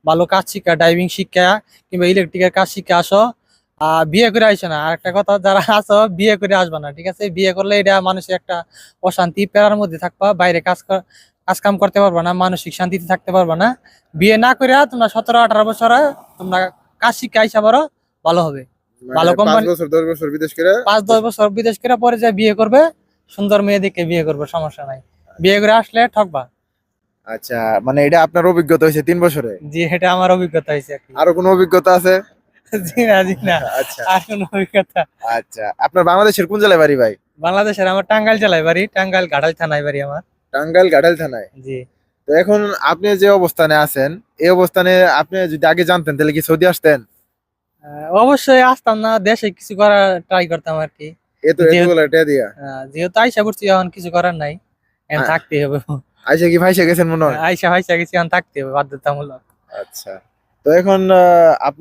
ভালো কাজ শিক্ষা, ড্রাইভিং শিক্ষা কিংবা ইলেকট্রিকের কাজ শিক্ষা আসো। বিয়ে করে আইসো না। আর একটা কথা, যারা আসো বিয়ে করে আসবা না, ঠিক আছে? বিয়ে করলে এটা মানুষের একটা অশান্তি, পেরার মধ্যে থাকবা, বাইরে কাজ কাম করতে পারবা না, মানসিক শান্তিতে থাকতে পারবা না। বিয়ে না করে তোমরা 17-18 বছরে তোমরা কাজ শিক্ষা আইসা পারো, ভালো হবে। মানে ভালো 5 কোম্পানি, বছর 10 বছর বিদেশ করে। 5-10 বছর বিদেশ করে পরে যে বিয়ে করবে, সুন্দর মেয়ে দেখে বিয়ে করবে, সমস্যা নাই। বিয়ে করে আসলে ঠকবা। আচ্ছা, মানে এটা আপনার অভিজ্ঞতা হয়েছে 3 বছরে? জি, এটা আমার অভিজ্ঞতা হয়েছে আর কি। আরো কোনো অভিজ্ঞতা আছে? জি না, জি না, আচ্ছা আর কোনো অভিজ্ঞতা। আচ্ছা, আপনার বাংলাদেশের কোন জেলায় বাড়ি ভাই? বাংলাদেশের আমার টাঙ্গাইল জেলায় বাড়ি, টাঙ্গাইল ঘাটাল থানায় বাড়ি আমার। টাঙ্গাইল ঘাটাইল থানায়। জি। তো এখন আপনি যে অবস্থানে আছেন, এই অবস্থানে আপনি যদি আগে জানতেন তাহলে কি সৌদি আসতেন? অবশ্যই আসতাম না, দেশে কিছু করার ট্রাই করতাম আর কি। যেহেতু এতগুলো এটা দিয়া যেহেতু আইসা পড়ছি, এখন কিছু করার নাই, এখন আ- থাকতে হবে। আইসা কি ভাইসা গেছেন মনে হয়? আইসা গেছি, এখন থাকতে হবে বাধ্যতামূলক। আচ্ছা, তো এখন আপনি